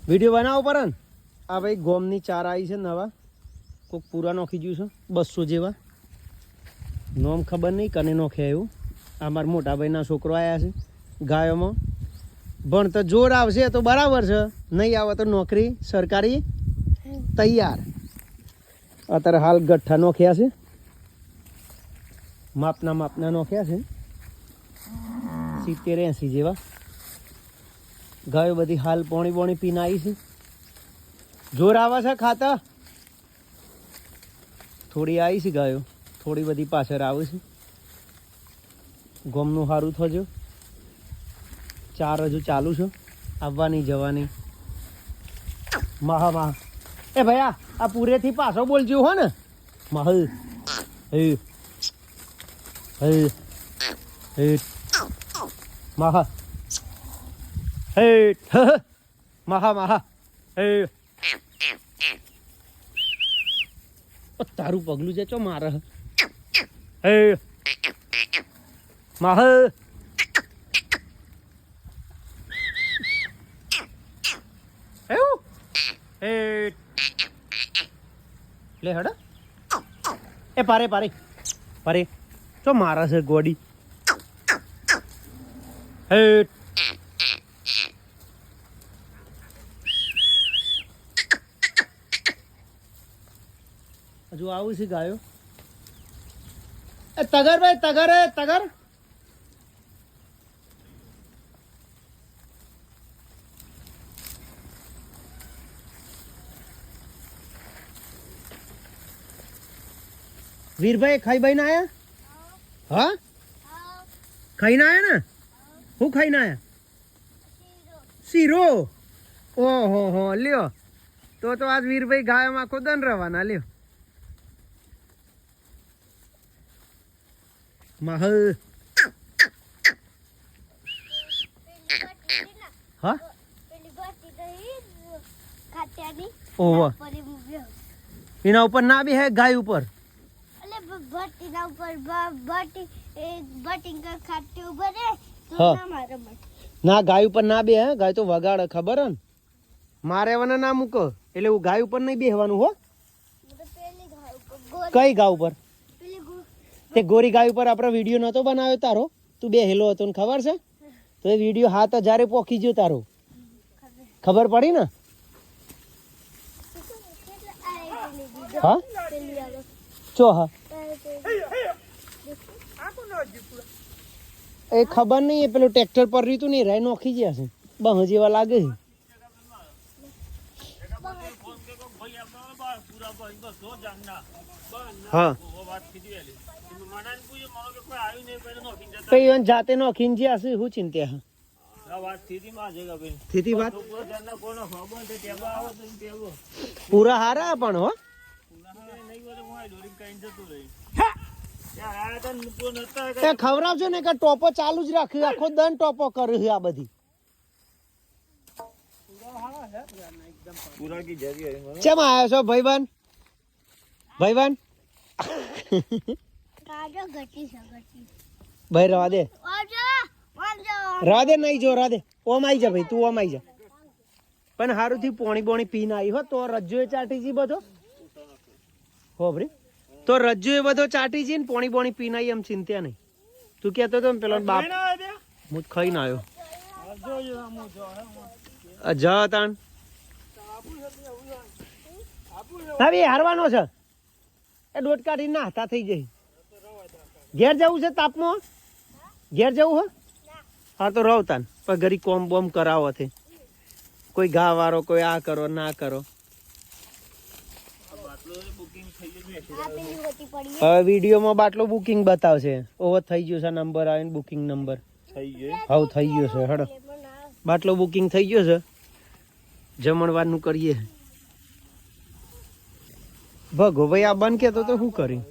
video બનાવો પર ને આ ભાઈ ગોમની ચાર આવી છે નવા કોઈક પૂરા નોખી ગયું છે 200 જેવા નોમ ખબર નહીં કને નોખ્યા એવું આ મારા મોટા ભાઈના છોકરો આવ્યા છે ગાયોમાં ભણ તો જોર આવશે તો બરાબર છે નહીં આવે તો નોકરી સરકારી તૈયાર અત્યારે હાલ ગઠ્ઠા નોખ્યા છે માપના નોખ્યા છે 70-80 જેવા ગાયો બધી હાલ પોણી પીને આવી છે જોર આવે છે ખાતા થોડી આવી છે ગાયો થોડી બધી પાછળ આવે છે ગોમનું સારું થજો ચાર હજુ ચાલુ છે આવવાની જવાની મહા એ ભૈયા આ પૂરેથી પાછો બોલજો હો ને મહલ હે હે હે મહા હે મહા હે તારું પગલું છે ચો મારે હે મહલ લે હડ એ પારે ચો મારા છે ગોડી હે હજુ આવું છે ગાયો એ તગર ભાઈ તગર વીરભાઈ ખાઈ ભાઈ ના આયા હા ખાઈ ના આયા ને હું ખાઈ ના આયા શીરો ઓહો હો લ્યો તો આજ વીરભાઈ ગાયોમાં ખોદન રવાના લ્યો મહલ હા ઓહો એના ઉપર ના બી હે ગાય ઉપર ના ગાય ઉપર ના બે હે ગાય તો વગાડે ખબર હે મારે એવાને ના મૂકો એટલે હું ગાય ઉપર નહીં બેહવાનું હો કઈ ગાય ઉપર તે ગોરી ગાય ઉપર આપણે વિડીયો નતો બનાવ્યો તારો તું બેહેલો હતો ને ખબર છે તો એ વિડીયો 7000 પોખી ગયો તારો ખબર પડી ને હા ચો હા એ ખબર નહીં એ પેલું ટ્રેક્ટર પર રીતું નહીં રાય નોખી ગયા છે બહ જેવા લાગે છે હા કઈ જાતે નોખીને જ્યાં છે હું ચિંતા સ્થિતિ વાત પૂરા હારા પણ હો ખવડાવજો ને કે ટોપો ચાલુ જ રાખ્યું આખો દન ટોપો કર્યો છે આ બધી કેમ આવ્યો છો ભાઈબંધ ભાઈ રવા દે નહીં જો રવા દે ઓમ આવી જા ભાઈ તું ઓમ આવી જા પણ હારું થી પોણી પીને આવી હો તો રજ્જો એ ચાટી જી બધો હો ભરી તો રજ્જો એ બધો ચાટી જી ને પોણી પીને આવી એમ ચિંતા નહીં તું કહેતો તો પેલો બાપ હું ખાઈ ના આવ્યો જા તાણ હવે હારવાનો છે એ દોટ કાઢી નાહતા થઈ જાય ઘેર જવું છે તાપમાં ઘેર જવું હો હા તો રહો તાન પણ ઘરી કોમ બોમ કરાવો છે કોઈ ઘા વાળો કોઈ આ કરો ના કરો હવે વિડીયોમાં બાટલો બુકિંગ બતાવશે ઓવર થઈ ગયો છે નંબર આવીને બુકિંગ નંબર થઈ ગયો થઈ ગયો છે હડો બાટલો બુકિંગ થઈ ગયો છે જમણવારનું કરીએ ભગો ભાઈ આ બંધ કેતો તો શું કરી